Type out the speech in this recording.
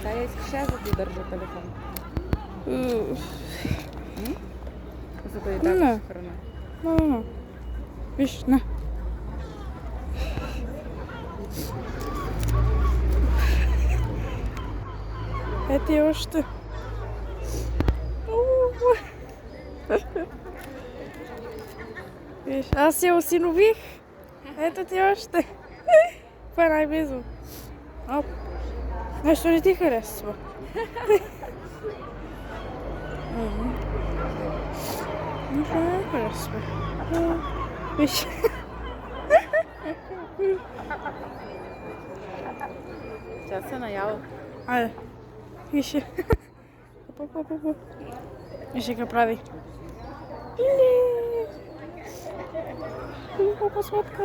Дай искаш аз да ти държа телефон. За да й даваш храна. No. Виж, на. Ето и още. Виж, аз я осинових. Ето ти още. Това е най-близо. Оп. Нещо не ти харесва. Нещо не ми харесва. Виж. Тя се наяла. Айде. Виж. Виж какво прави. Колко сладка.